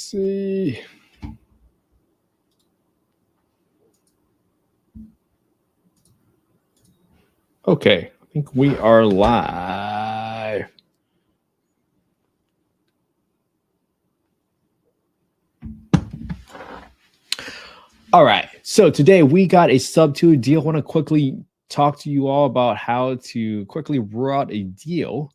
see. Okay, I think we are live. All right, so today we got a subto deal. I want to quickly talk to you all about how to quickly rule out a deal,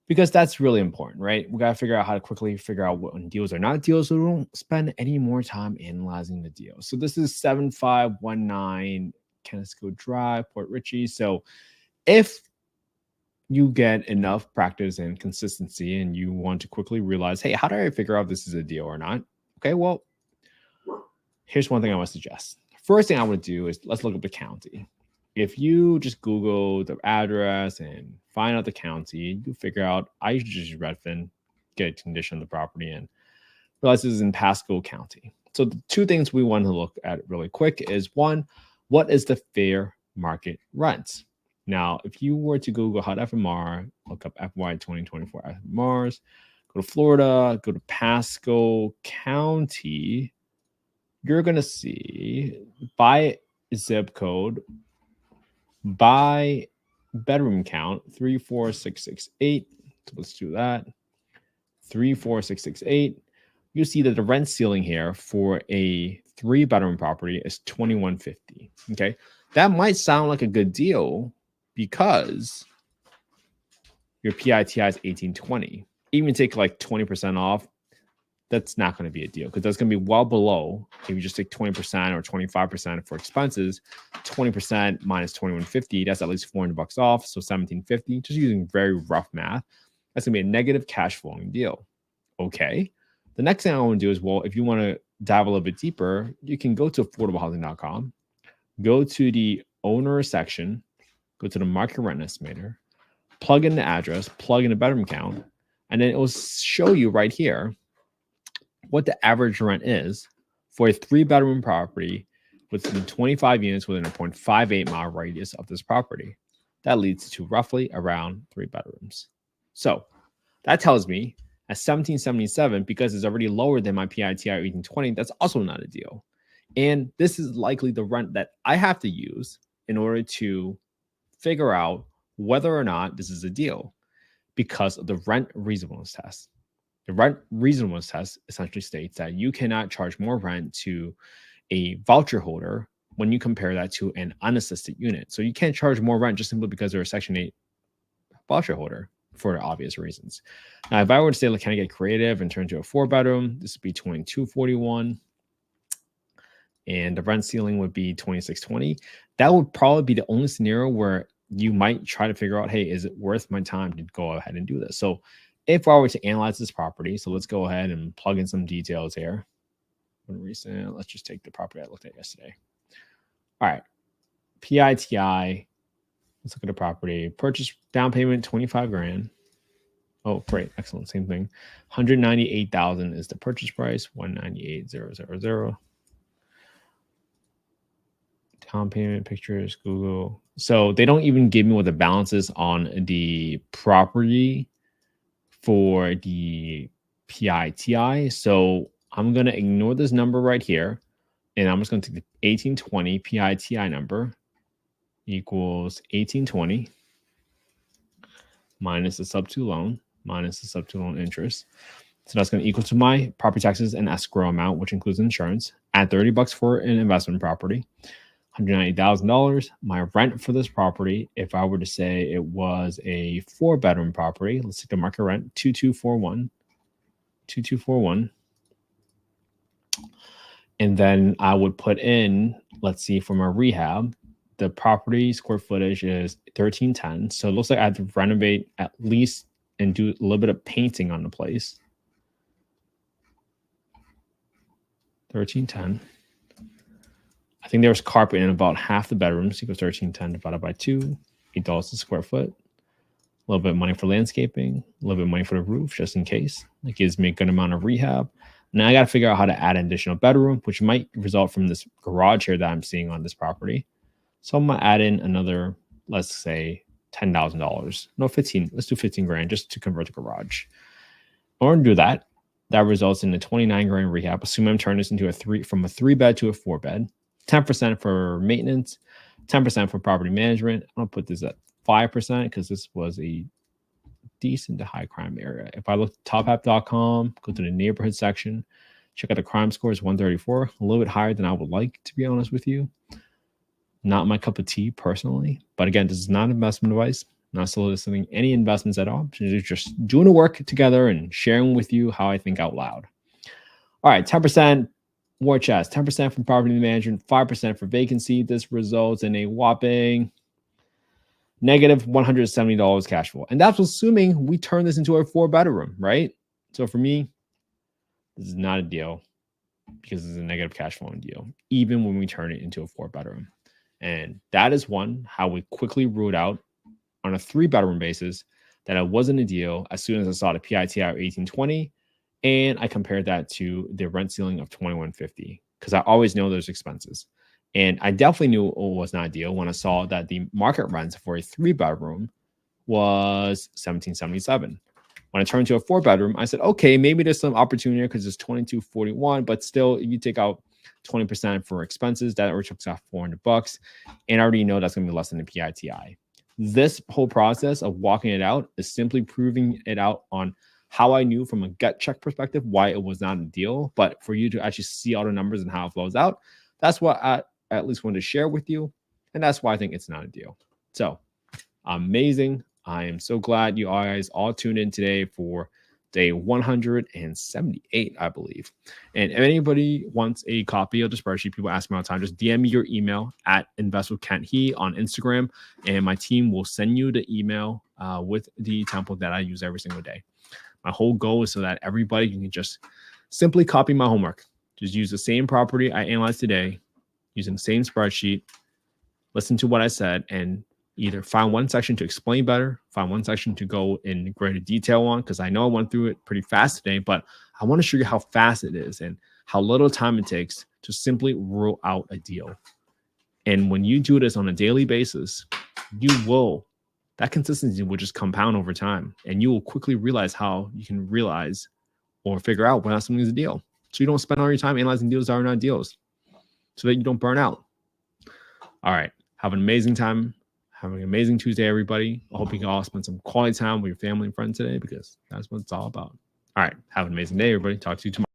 because that's really important, right? We got to figure out how to quickly figure out what deals are not deals, so we don't spend any more time analyzing the deal. So this is 7519 Kennisco Drive, Port Richey. So if you get enough practice and consistency and you want to quickly realize, hey, how do I figure out if this is a deal or not? Okay, well, here's one thing I want to suggest. First thing I would do is let's look up the county. If you just Google the address and find out the county, you figure out, I usually just use Redfin, get a condition of the property, and realize this is in Pasco County. So the two things we want to look at really quick is, one, what is the fair market rent? Now, if you were to Google HUD FMR, look up FY 2024 FMRs, go to Florida, go to Pasco County, you're going to see by zip code, by bedroom count, 34668. So let's do that. 34668. You see that the rent ceiling here for a 3-bedroom property is $21.50. Okay, that might sound like a good deal because your PITI is $18.20. Even take like 20% off, that's not going to be a deal, because that's going to be well below. If you just take 20% or 25% for expenses, 20% minus $21.50, that's at least $400 off. So $17.50, just using very rough math, that's going to be a negative cash flowing deal. Okay. The next thing I want to do is, well, if you want to dive a little bit deeper, you can go to affordablehousing.com, go to the owner section, go to the market rent estimator, plug in the address, plug in the bedroom count, and then it will show you right here what the average rent is for a 3-bedroom property within 25 units within a 0.58 mile radius of this property. That leads to roughly around 3 bedrooms. So that tells me at $17.77, because it's already lower than my PITI or $18.20, that's also not a deal. And this is likely the rent that I have to use in order to figure out whether or not this is a deal, because of the rent reasonableness test. The rent reasonableness test essentially states that you cannot charge more rent to a voucher holder when you compare that to an unassisted unit. So you can't charge more rent just simply because they're a Section 8 voucher holder, for obvious reasons. Now, if I were to say, like, can I get creative and turn to a 4-bedroom, this would be $22.41. And the rent ceiling would be $26.20. That would probably be the only scenario where you might try to figure out, hey, is it worth my time to go ahead and do this? So if I were to analyze this property, so let's go ahead and plug in some details here. Recent, let's just take the property I looked at yesterday. All right, PITI. Let's look at the property. Purchase down payment, 25 grand. Oh, great, excellent, same thing. 198,000 is the purchase price. 198,000. Down payment, pictures, Google. So they don't even give me what the balance is on the property for the PITI. So I'm going to ignore this number right here, and I'm just going to take the 1820 PITI number equals 1820 minus the sub-2 loan minus the sub-2 loan interest. So that's going to equal to my property taxes and escrow amount, which includes insurance, at $30 for an investment property, $190,000. My rent for this property, if I were to say it was a 4-bedroom property, let's take the market rent, 2241. And then I would put in, let's see, for my rehab, the property square footage is 1310. So it looks like I have to renovate at least and do a little bit of painting on the place. 1310. I think there was carpet in about half the bedrooms. Equals 1310 divided by 2, $8 a square foot. A little bit of money for landscaping, a little bit of money for the roof, just in case. It gives me a good amount of rehab. Now I got to figure out how to add an additional bedroom, which might result from this garage here that I'm seeing on this property. So I'm going to add in another, let's say, $10,000. No, 15. Let's do 15 grand just to convert the garage. In order to do that, That results in a 29 grand rehab. Assume I'm turning this into from a 3-bed to a 4-bed. 10% for maintenance, 10% for property management. I'll put this at 5% because this was a decent to high crime area. If I look at tophap.com, go to the neighborhood section, check out the crime score is 134, a little bit higher than I would like, to be honest with you. Not my cup of tea personally, but again, this is not investment advice, not soliciting any investments at all. Just doing the work together and sharing with you how I think out loud. All right, 10% war chest, 10% from property management, 5% for vacancy. This results in a whopping negative $170 cash flow. And that's assuming we turn this into a 4-bedroom, right? So for me, this is not a deal because it's a negative cash flowing deal, even when we turn it into a 4-bedroom. And that is one, how we quickly ruled out on a 3-bedroom basis that it wasn't a deal as soon as I saw the PITI of 1820. And I compared that to the rent ceiling of 2150 because I always know there's expenses. And I definitely knew it was not a deal when I saw that the market rent for a 3-bedroom was $1777. When I turned to a 4-bedroom, I said, okay, maybe there's some opportunity because it's $2241, but still, if you take out 20% for expenses, that already took off $400, and I already know that's going to be less than the PITI. This whole process of walking it out is simply proving it out on how I knew from a gut check perspective why it was not a deal, but for you to actually see all the numbers and how it flows out, that's what I at least wanted to share with you, and that's why I think it's not a deal. So amazing. I am so glad you guys all tuned in today for day 178, I believe. And if anybody wants a copy of the spreadsheet, people ask me all the time, just DM me your email at investwithkenthee on Instagram, and my team will send you the email with the template that I use every single day. My whole goal is so that everybody can just simply copy my homework. Just use the same property I analyzed today, using the same spreadsheet, listen to what I said, and either find one section to explain better, find one section to go in greater detail on, because I know I went through it pretty fast today, but I want to show you how fast it is and how little time it takes to simply rule out a deal. And when you do this on a daily basis, that consistency will just compound over time, and you will quickly realize how you can realize or figure out whether something is a deal. So you don't spend all your time analyzing deals that are not deals, so that you don't burn out. All right. Have an amazing time. Have an amazing Tuesday, everybody. I hope you can all spend some quality time with your family and friends today because that's what it's all about. All right. Have an amazing day, everybody. Talk to you tomorrow.